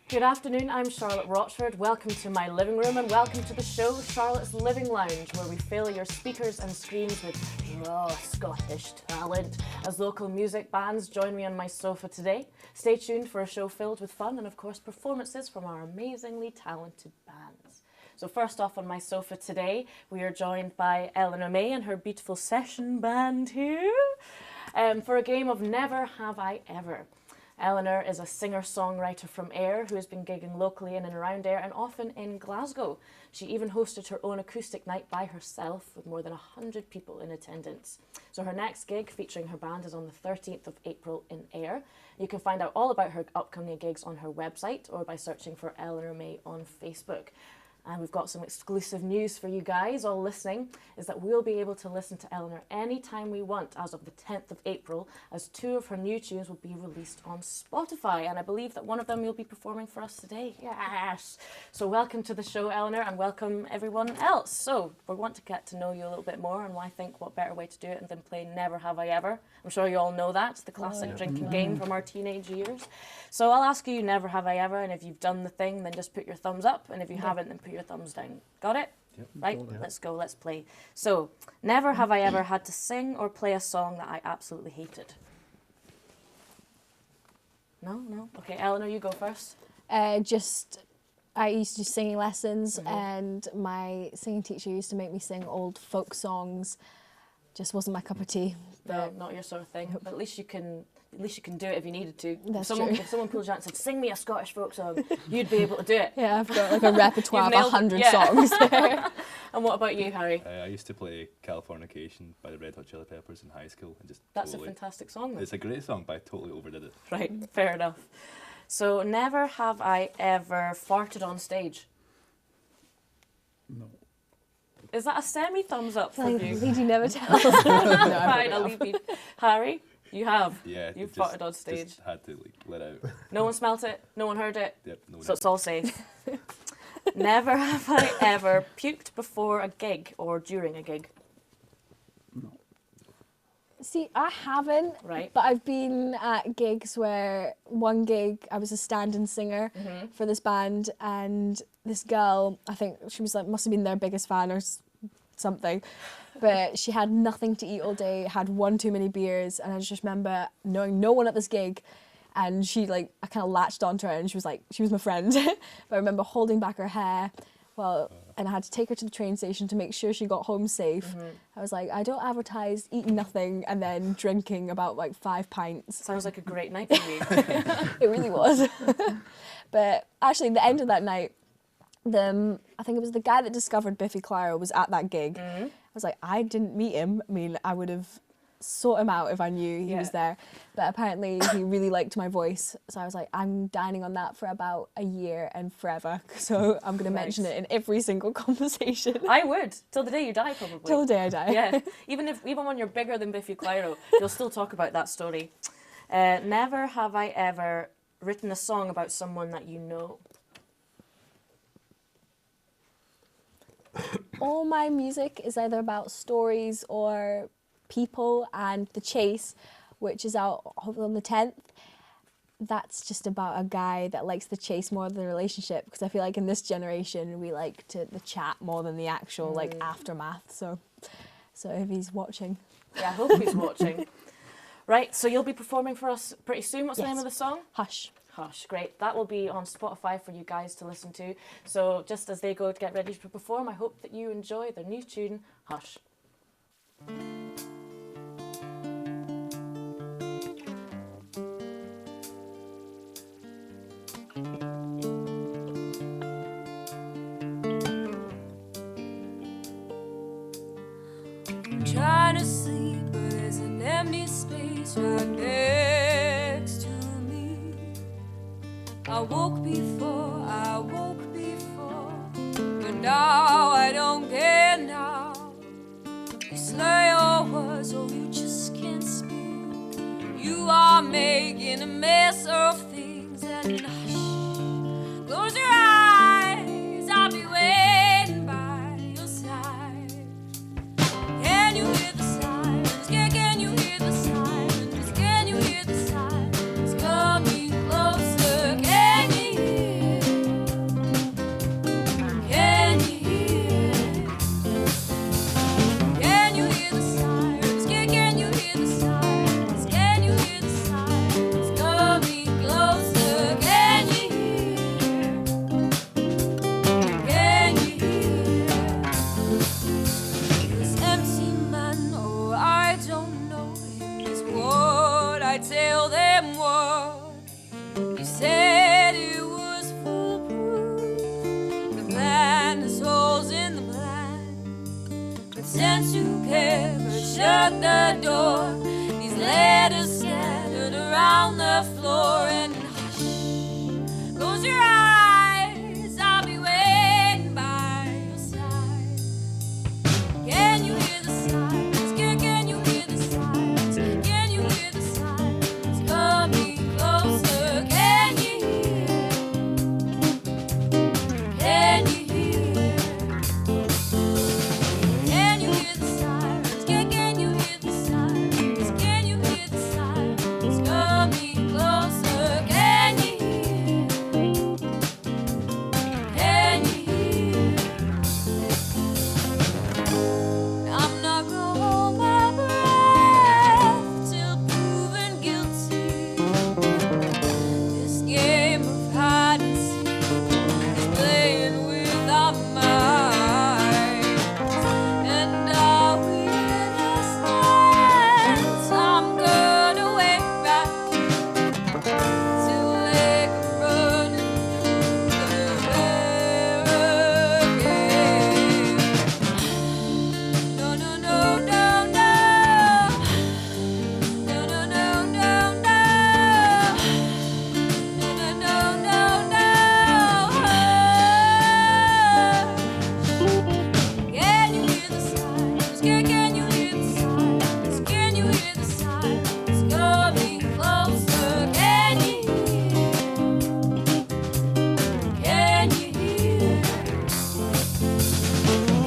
Good afternoon, I'm Charlotte Rochford. Welcome to my living room and welcome to the show Charlotte's Living Lounge, where we fill your speakers and screens with raw Scottish talent as local music bands join me on my sofa today. Stay tuned for a show filled with fun and of course performances from our amazingly talented bands. So first off on my sofa today, we are joined by Eleanor May and her beautiful session band here for a game of Never Have I Ever. Eleanor is a singer-songwriter from Ayr who has been gigging locally in and around Ayr and often in Glasgow. She even hosted her own acoustic night by herself with more than 100 people in attendance. So her next gig featuring her band is on the 13th of April in Ayr. You can find out all about her upcoming gigs on her website or by searching for Eleanor May on Facebook. And we've got some exclusive news for you guys all listening, is that we'll be able to listen to Eleanor anytime we want as of the 10th of April, as 2 of her new tunes will be released on Spotify. And I believe that one of them you'll be performing for us today. Yes! So welcome to the show, Eleanor, and welcome everyone else. So we want to get to know you a little bit more, and I think what better way to do it than play Never Have I Ever. I'm sure you all know that. It's the classic drinking game from our teenage years. So I'll ask you Never Have I Ever, and if you've done the thing, then just put your thumbs up, and if you haven't, then put your thumbs down. Got it? Yep. Right, let's go, let's play. So, never have I ever had to sing or play a song that I absolutely hated. No? Okay, Eleanor, you go first. I used to do singing lessons and my singing teacher used to make me sing old folk songs. Just wasn't my cup of tea. No, not your sort of thing. But at least you can do it if you needed to. That's true. If someone pulled you out and said, sing me a Scottish folk song, you'd be able to do it. Yeah, I've got like a repertoire of 100 songs. And what about you, Harry? I used to play Californication by the Red Hot Chili Peppers in high school. And That's a fantastic song, though. It's a great song, but I totally overdid it. Right, fair enough. So, never have I ever farted on stage. No. Is that a semi-thumbs up for you? Did you never tell? Fine, I'll leave you. Harry, you have. Yeah, You've just- farted on stage. Just had to let out. No one smelt it. No one heard it. Yep, no one So it's all safe. Never have I ever puked before a gig or during a gig. See, I haven't, Right. but I've been at gigs where one gig I was a stand-in singer for this band, and this girl, I think she was like, must have been their biggest fan or something, but she had nothing to eat all day, had one too many beers, and I just remember knowing no one at this gig, and she I kind of latched onto her, and she was my friend, but I remember holding back her hair, and I had to take her to the train station to make sure she got home safe. I was like, I don't advertise eating nothing and then drinking about 5 pints. Sounds like a great night for you. It really was. But actually, the end of that night, I think it was the guy that discovered Biffy Clyro was at that gig. I was like, I didn't meet him. I mean, I would have sought him out if I knew he was there. But apparently he really liked my voice. So I was like, I'm dining on that for about a year and forever. So I'm going to mention it in every single conversation. I would, till the day you die probably. Till the day I die. Yeah, even when you're bigger than Biffy Clyro, you'll still talk about that story. Never have I ever written a song about someone that you know. All my music is either about stories or people, and The Chase, which is out hopefully on the 10th, that's just about a guy that likes the chase more than the relationship, because I feel like in this generation we like the chat more than the actual aftermath. So if he's watching. Yeah, I hope he's watching. Right, so you'll be performing for us pretty soon. What's the name of the song? Hush. Hush, great. That will be on Spotify for you guys to listen to. So just as they go to get ready to perform, I hope that you enjoy their new tune, Hush. I'm trying to sleep, but there's an empty space right next to me. I woke before, but now I don't care now. You slur your words, or you just can't speak. You are making a mess of things, and hush, close your eyes, I'll be waiting by your side. Can you hear the sirens? Can you hear the sirens? Can you hear the sirens coming closer? Can you hear? I tell them what? You said it was foolproof. The plan has holes in the plan. Pretend to care, but shut the door. These letters scattered around the floor. And hush, close your eyes, I'll be waiting by your side. Can you hear the silence? Can you hear the silence? Can you hear the silence coming closer? Can you hear? Can you hear? Can you hear the silence? Can you hear the silence? Can you hear the silence coming closer? Can you hear? Can you hear? I'm not gonna hold my breath till proven guilty. This game of hide and seek is playing with our minds. And are we innocent? I'm gonna wait right till they come running through the barricade. No, no, no, no, no. No, no, no, no, no. No, no, no, no, no. Can you hear the silence? Can you hear the silence? Can you hear the silence coming closer? Can you hear? Can you hear?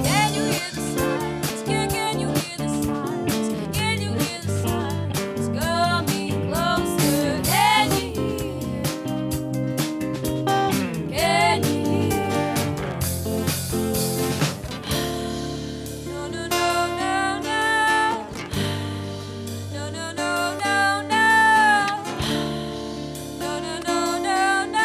Can you hear the silence? Can you hear the silence? Can you hear the silence coming closer? Can you hear? Can you hear? No, no, no, no, no. No, no, no, no, no. No, no, no, no, no.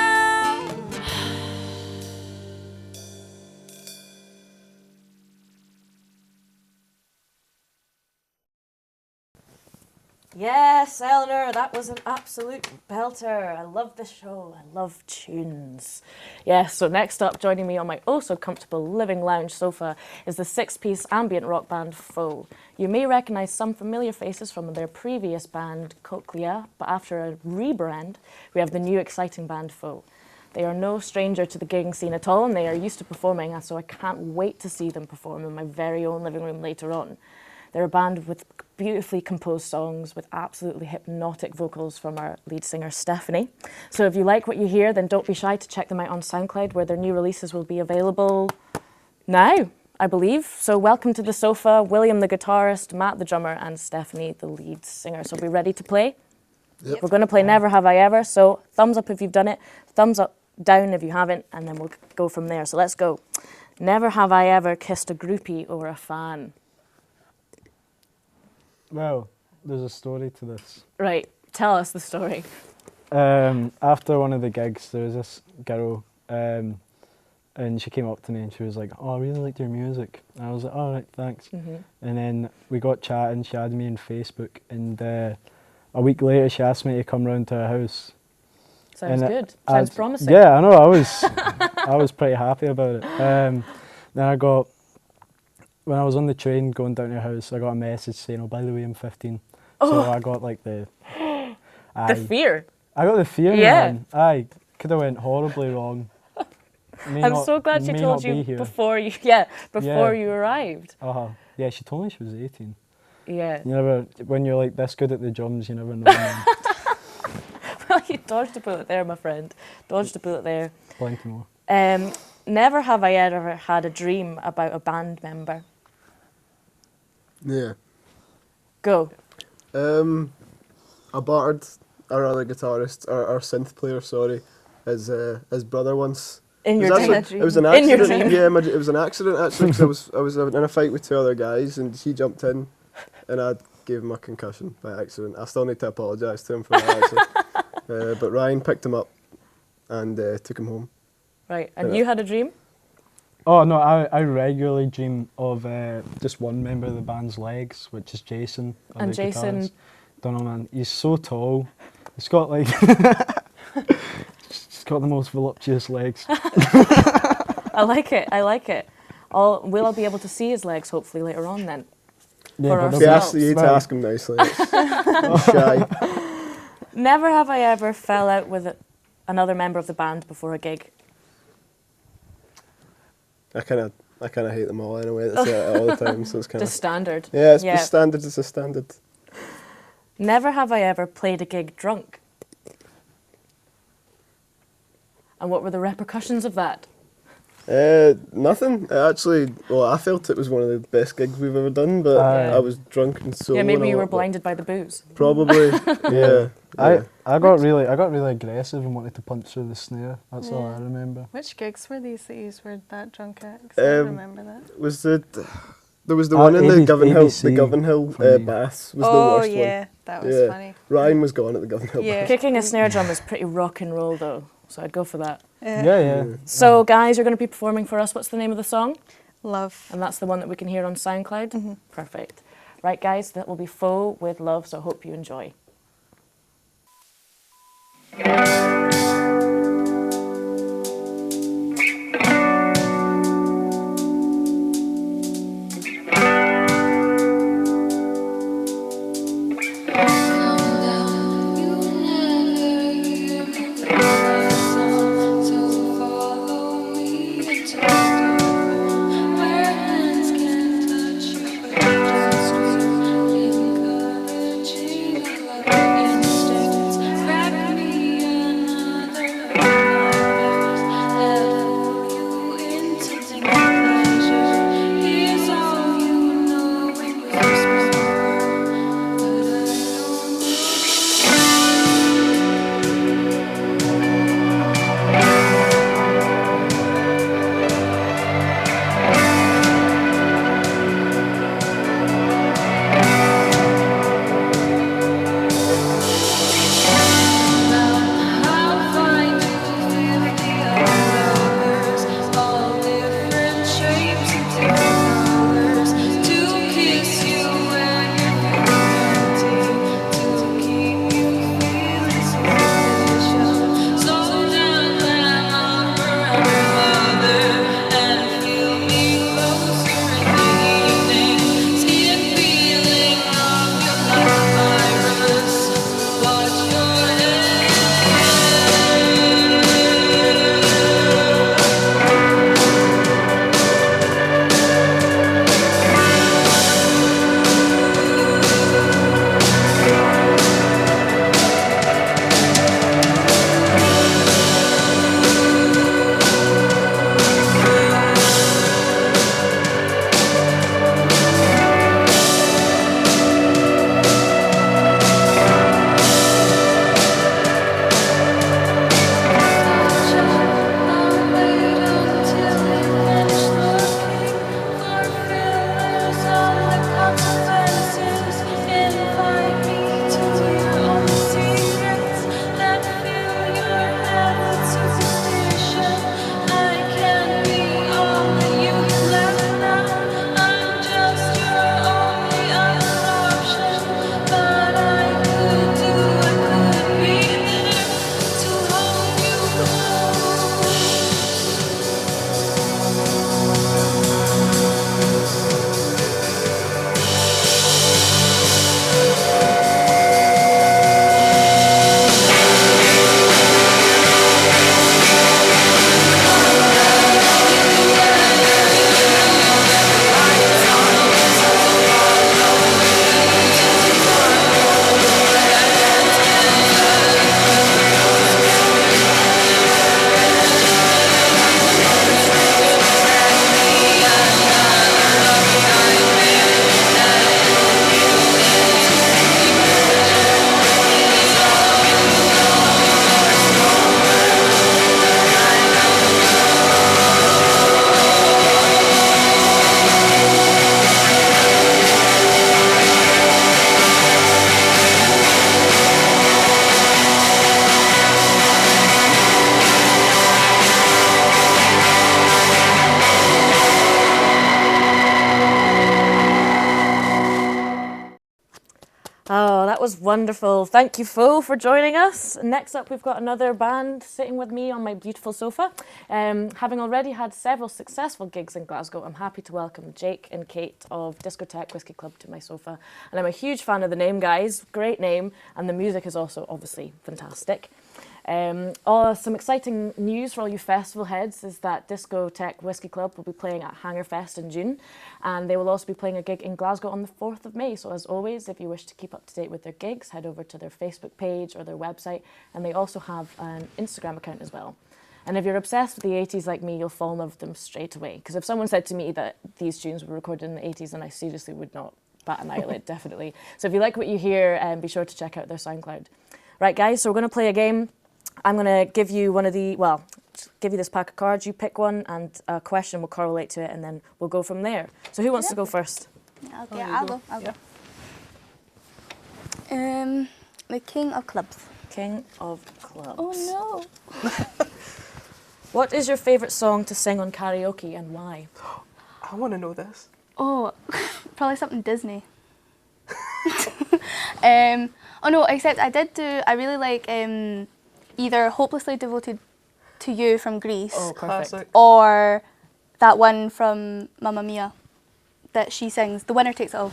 Yes, Eleanor, that was an absolute belter. I love the show. I love tunes. Yes, so next up, joining me on my oh-so comfortable living lounge sofa is the six-piece ambient rock band Foe. You may recognise some familiar faces from their previous band, Cochlea, but after a rebrand, we have the new exciting band Foe. They are no stranger to the gigging scene at all, and they are used to performing, and so I can't wait to see them perform in my very own living room later on. They're a band with beautifully composed songs with absolutely hypnotic vocals from our lead singer, Stephanie. So if you like what you hear, then don't be shy to check them out on SoundCloud, where their new releases will be available now, I believe. So welcome to the sofa, William the guitarist, Matt the drummer, and Stephanie the lead singer. So are we ready to play? Yep. We're going to play Never Have I Ever, so thumbs up if you've done it, thumbs up down if you haven't, and then we'll go from there. So let's go. Never have I ever kissed a groupie or a fan. Well, there's a story to this. Right, tell us the story. After one of the gigs, there was this girl, and she came up to me and she was like, "Oh, I really liked your music." And I was like, "All right, thanks." Mm-hmm. And then we got chatting. She added me on Facebook, and a week later, she asked me to come round to her house. Sounds And good. Sounds promising. Yeah, I know. I was pretty happy about it. Then when I was on the train going down to her house, I got a message saying, "Oh, by the way, I'm 15." So I got like the aye. fear. I got the fear, Yeah. man. Aye, could have went horribly wrong. I'm so glad she told you before you you arrived. Yeah, she told me she was 18. Yeah. You never, when you're like this good at the drums, you never know. Man. Well, you dodged a bullet there, my friend. Dodged a bullet there. Plenty more. Never have I ever had a dream about a band member. Yeah. Go. I bartered our other guitarist, our synth player, sorry, his brother once. In your dream. It was an In your accident. dream. Yeah, it was an accident actually, because I was in a fight with two other guys, and he jumped in, and I gave him a concussion by accident. I still need to apologise to him for that. Actually. But Ryan picked him up and took him home. Right, and you had a dream? Oh no, I regularly dream of just one member of the band's legs, which is Jason. And the Jason guitarist. don't know, man. He's so tall. He's got like, he's got the most voluptuous legs. I like it. I like it. Will I be able to see his legs hopefully later on then? For but If you ourselves. need to ask him nicely. I'm shy. Never have I ever fell out with another member of the band before a gig. I kind of hate them all anyway. That's it all the time, so it's kind of Just standard. yeah. It's standard. It's a standard. Never have I ever played a gig drunk. And what were the repercussions of that? Nothing. Actually, well, I felt it was one of the best gigs we've ever done, but I was drunk and so. Yeah, maybe you were blinded by the booze. Probably. Yeah. I got really aggressive and wanted to punch through the snare. That's all I remember. Which gigs were these that you were that drunk at? 'Cause I don't Um, remember that. Was there was the one in the ABC Govanhill for me. Baths was the Oh worst yeah, one. that was Yeah. funny. Ryan was gone at the Govanhill Yeah. Baths. Kicking a snare drum is pretty rock and roll though, so I'd go for that. Yeah. So guys, you're going to be performing for us. What's the name of the song? Love. And that's the one that we can hear on SoundCloud? Perfect. Right guys, that will be Foe with Love, so I hope you enjoy. Grab me another Wonderful. Thank you, Fo, for joining us. Next up, we've got another band sitting with me on my beautiful sofa. Having already had several successful gigs in Glasgow, I'm happy to welcome Jake and Kate of Discotheque Whiskey Club to my sofa. And I'm a huge fan of the name, guys. Great name. And the music is also obviously fantastic. Some exciting news for all you festival heads is that Discotheque Whiskey Club will be playing at Hangerfest in June, and they will also be playing a gig in Glasgow on the 4th of May. So as always, if you wish to keep up to date with their gigs, head over to their Facebook page or their website, and they also have an Instagram account as well. And if you're obsessed with the 80s like me, you'll fall in love with them straight away. Because if someone said to me that these tunes were recorded in the 80s, then I seriously would not bat an eyelid, definitely. So if you like what you hear, be sure to check out their SoundCloud. Right, guys, so we're going to play a game. I'm going to give you give you this pack of cards. You pick one, and a question will correlate to it, and then we'll go from there. So who wants to go first? Okay, I'll go. The King of Clubs. King of Clubs. Oh no. What is your favourite song to sing on karaoke, and why? I want to know this. Oh, probably something Disney. Oh no, except I really like either Hopelessly Devoted to You from Grease. Oh, perfect. Classic. Or that one from Mamma Mia that she sings, The Winner Takes It All.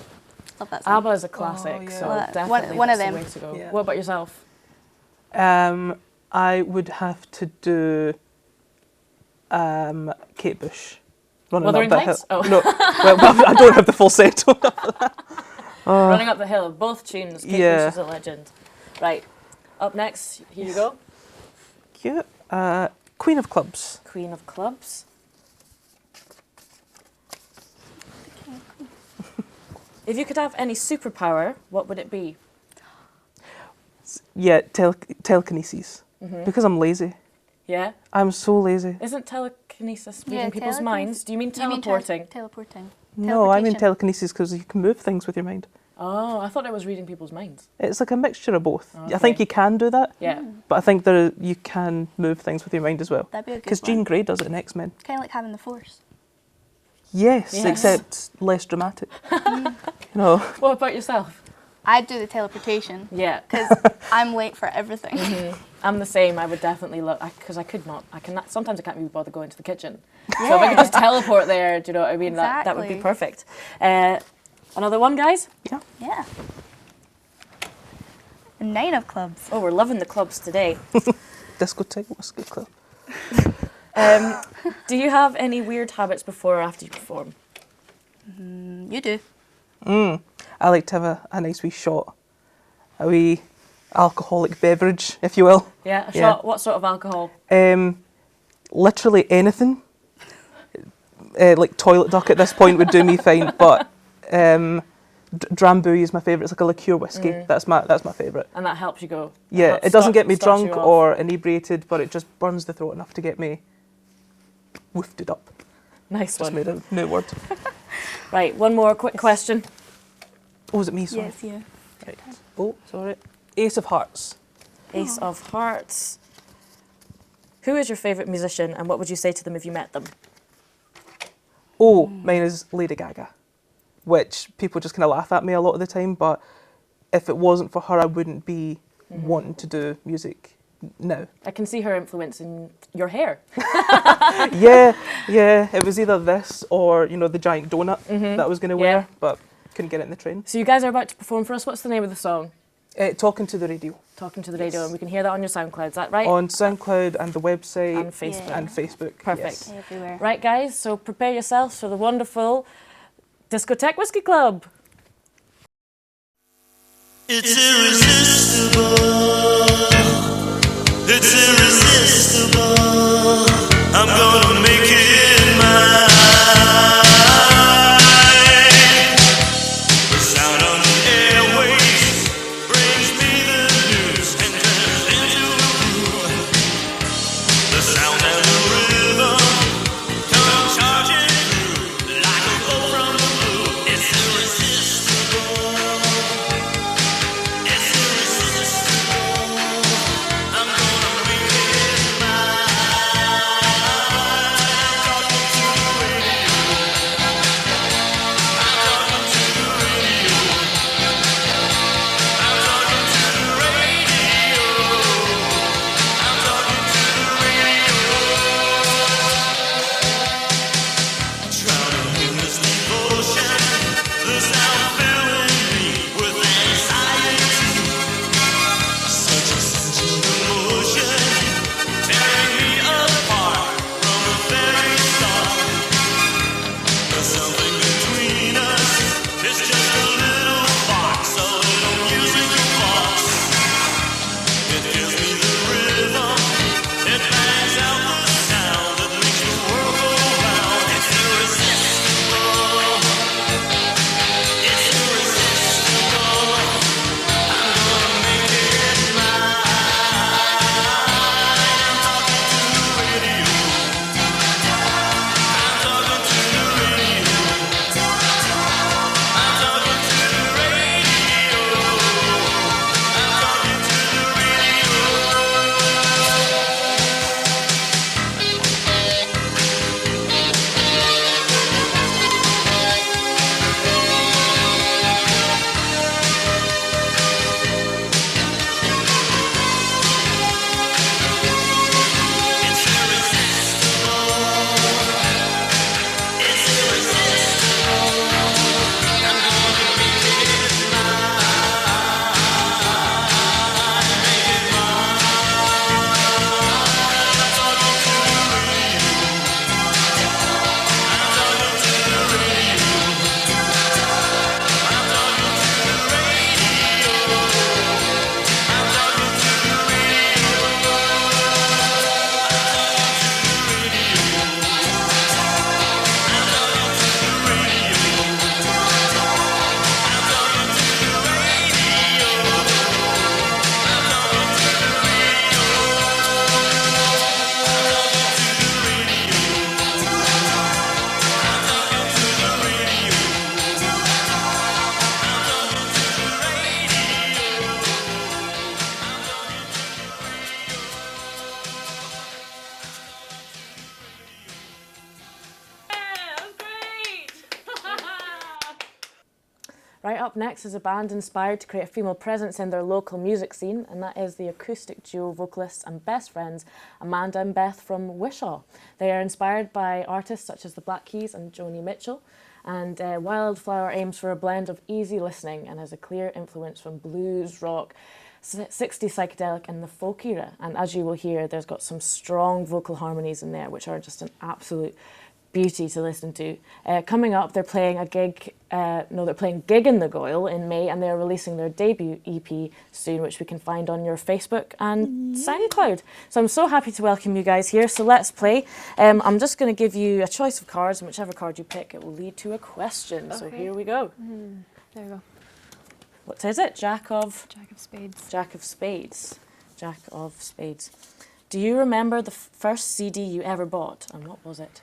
Love that song. ABBA is a classic, Oh, yeah. so One definitely of that's them. the way to go. Yeah. What about yourself? I would have to do Kate Bush. Running Wuthering Up That Heights? Hill. Oh. No, well, I don't have the full set. Running Up the Hill, both tunes. Kate Yeah. Bush is a legend. Right, up next, here you go. Cute. Queen of Clubs. Queen of Clubs. If you could have any superpower, what would it be? Yeah, telekinesis. Because I'm lazy. Yeah? I'm so lazy. Isn't telekinesis Yeah, reading people's telekinesis. minds? Do you mean Do you mean teleporting? teleporting. No, I mean Teleportation. telekinesis because you can move things with your mind. Oh, I thought it was reading people's minds. It's like a mixture of both. I Okay. think you can do that, Yeah. but I think you can move things with your mind as well. That'd be a good Because one. Jean Grey does it in X-Men. Kind of like having the Force. Yes, Yes. except less dramatic. No. What about yourself? I'd do the teleportation Yeah. because I'm late for everything. I'm the same. I would definitely look, because I could not. Sometimes I can't even bother going to the kitchen. So if I could just teleport there, do you know what I mean? That would be Exactly. perfect. Another one, guys? Yeah. The Nine of Clubs. Oh, we're loving the clubs today. Discotheque Whiskey Club. Do you have any weird habits before or after you perform? You do. I like to have a nice wee shot. A wee alcoholic beverage, if you will. Yeah, a Yeah. shot. What sort of alcohol? Literally anything. Like toilet duck at this point would do me fine, but Drambuie is my favourite. It's like a liqueur whiskey. That's my favourite. And that helps you go. Yeah, That it doesn't get me starts you drunk off. or inebriated, but it just burns the throat enough to get me woofed up. Nice Just one. made a new word. Right, one more quick question. Oh, is it me? Sorry. Yes, you. Right. Oh, sorry. Ace of Hearts. Ace of Hearts. Who is your favourite musician, and what would you say to them if you met them? Oh, mine is Lady Gaga, which people just kind of laugh at me a lot of the time, but if it wasn't for her, I wouldn't be wanting to do music now. I can see her influence in your hair. Yeah, it was either this or, the giant donut that I was going to wear, but couldn't get it in the train. So you guys are about to perform for us. What's the name of the song? Talking to the radio. Talking to the radio, and we can hear that on your SoundCloud. Is that right? On SoundCloud and the website. And Facebook. Yeah. And Facebook. Perfect. Yes. Everywhere. Right, guys, so prepare yourselves for the wonderful Discotheque Whiskey Club. It's irresistible. It's irresistible. I'm gonna make it mine. The sound on the airwaves brings me the news and turns into a groove. The sound and the rhythm come charging through like a bolt from the blue. It's irresistible. It's irresistible. Right, up next is a band inspired to create a female presence in their local music scene, and that is the acoustic duo vocalists and best friends Amanda and Beth from Wishaw. They are inspired by artists such as the Black Keys and Joni Mitchell, and Wildflower aims for a blend of easy listening and has a clear influence from blues, rock, 60s psychedelic and the folk era. And as you will hear, there's got some strong vocal harmonies in there, which are just an absolute beauty to listen to. Coming up, they're playing a gig, they're playing Gig in the Goyle in May, and they're releasing their debut EP soon, which we can find on your Facebook and SoundCloud. So I'm so happy to welcome you guys here. So let's play. I'm just going to give you a choice of cards, and whichever card you pick, it will lead to a question. Okay. So here we go. There we go. What is it? Jack of Spades. Jack of Spades. Jack of Spades. Do you remember the first CD you ever bought, and what was it?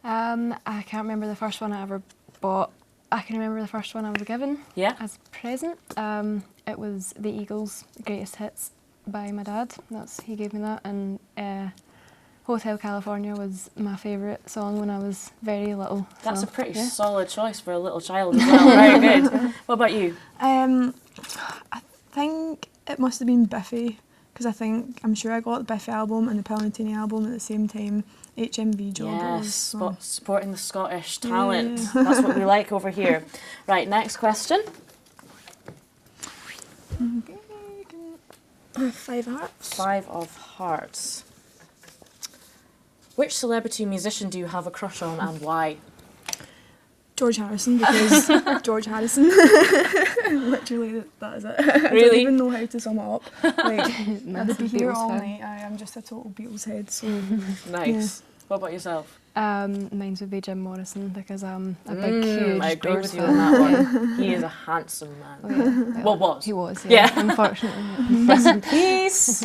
I can't remember the first one I ever bought. I can remember the first one I was given as a present. It was the Eagles' Greatest Hits by my dad. He gave me that, and Hotel California was my favourite song when I was very little. That's a pretty solid choice for a little child as well. Very good. What about you? I think it must have been Biffy, because I'm sure I got the Biffy album and the Palantini album at the same time. HMV Joggers. Yes, supporting the Scottish talent. Yeah. That's what we like over here. Right, next question. 5 of Hearts. 5 of Hearts. Which celebrity musician do you have a crush on and why? George Harrison, because George Harrison. Literally, that is it. I don't even know how to sum it up. I'd be here all night. I am just a total Beatles head. So nice. Yeah. What about yourself? Mine would be Jim Morrison, because I'm a big, huge I agree Doors with you on that one. He is a handsome man. Oh, yeah. Well, was. He was, yeah. Unfortunately. Rest in peace.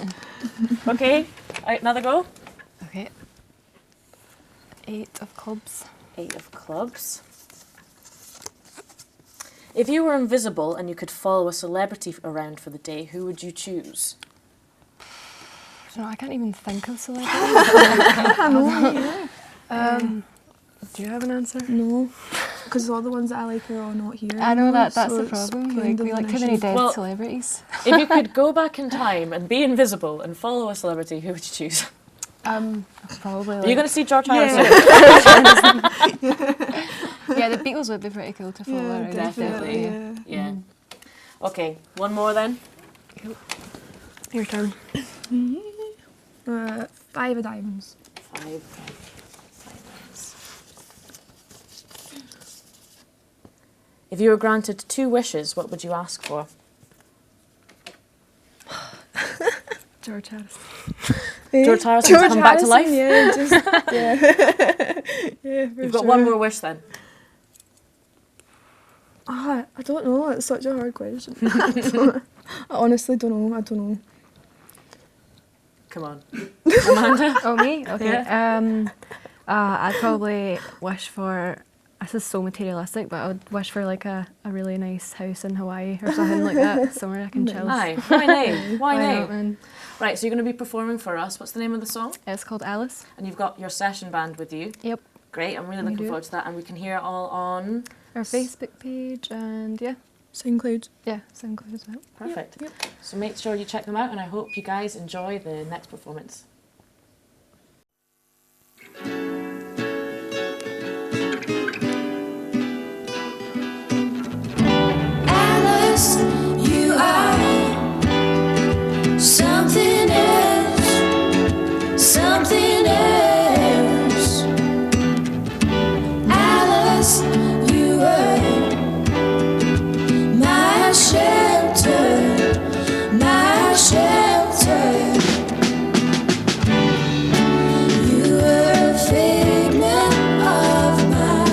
Okay, another go. Okay. 8 of Clubs. 8 of Clubs. If you were invisible and you could follow a celebrity around for the day, who would you choose? I can't even think of celebrities. Do you have an answer? No, because all the ones that I like are all not here. I know that's the problem. We like too many dead celebrities. If you could go back in time and be invisible and follow a celebrity, who would you choose? Probably. Are you going to see George Harrison? Yeah, the Beatles would be pretty cool to follow around. Definitely. Yeah. Okay, one more then. Your turn. 5 of Diamonds. 5 of Diamonds. If you were granted 2 wishes, what would you ask for? George Harrison. George Harrison to come back to life? Yeah, You've got one more wish then. I don't know. It's such a hard question. I honestly don't know. I don't know. Come on. Amanda? Oh, me? Okay. Yeah. I'd probably wish for, this is so materialistic, but I would wish for like a really nice house in Hawaii or something like that, somewhere I can chill. Aye, why nay? Why not, nay? man? Right, so you're going to be performing for us. What's the name of the song? It's called Alice. And you've got your session band with you. Yep. Great, I'm really looking forward to that. And we can hear it all on our Facebook page and SoundCloud. Yeah, SoundCloud as well. Perfect. Yep. So make sure you check them out, and I hope you guys enjoy the next performance. Alice, you are something else, something else. Alice, you were my shelter, my shelter. You were a figment of my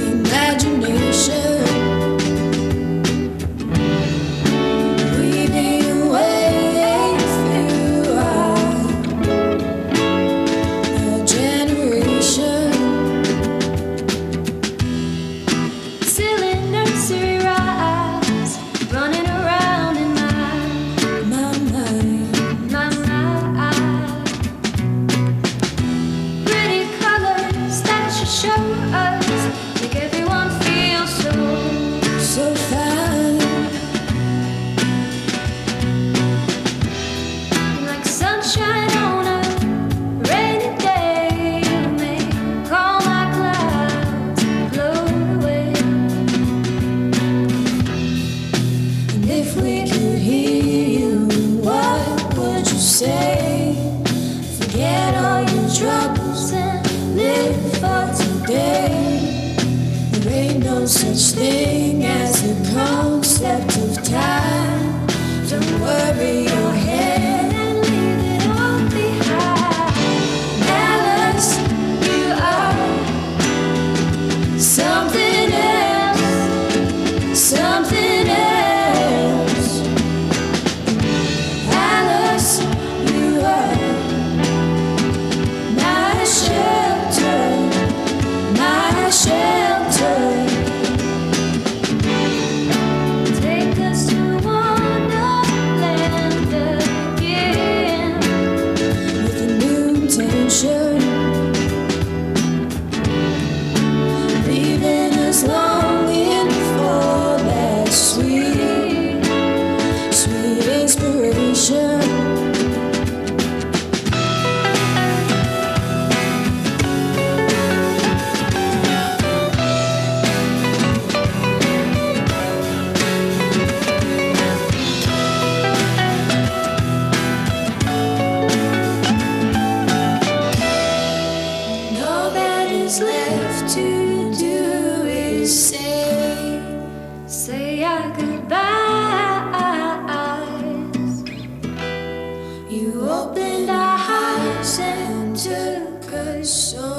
imagination, weaving away through our generation. Silly nursery rhymes running around in we could hear you, what would you say? Forget all your troubles and live for today. There ain't no such thing as the concept of time. Don't worry your head and leave it all behind. Alice, you are something else, something else. Alice, you are my shelter, my shelter. Take us to Wonderland again with a new tension, leaving us longing for that sweet, sweet inspiration. All that is left to do is say our goodbyes. You opened our hearts and took us so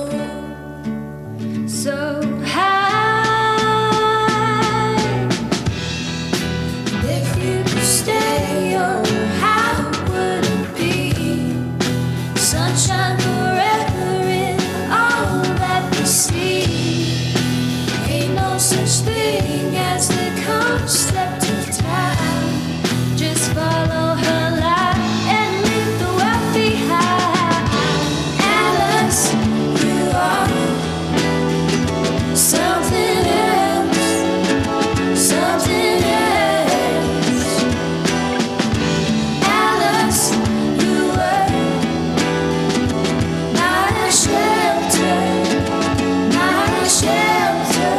high. And if you could stay, oh, how would it be? Sunshine forever in all that we see. Ain't no such thing as the concept of time. Just follow her light and leave the world behind. Alice, you are something else, something else. Alice, you were my shelter, my shelter.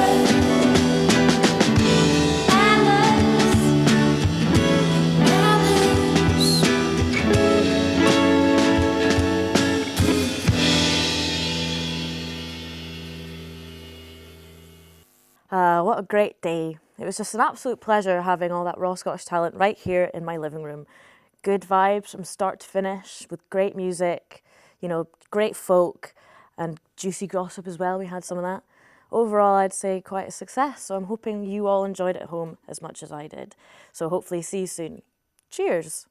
What a great day. It was just an absolute pleasure having all that raw Scottish talent right here in my living room. Good vibes from start to finish with great music, you know, great folk and juicy gossip as well. We had some of that. Overall, I'd say quite a success. So I'm hoping you all enjoyed it at home as much as I did. So hopefully see you soon. Cheers.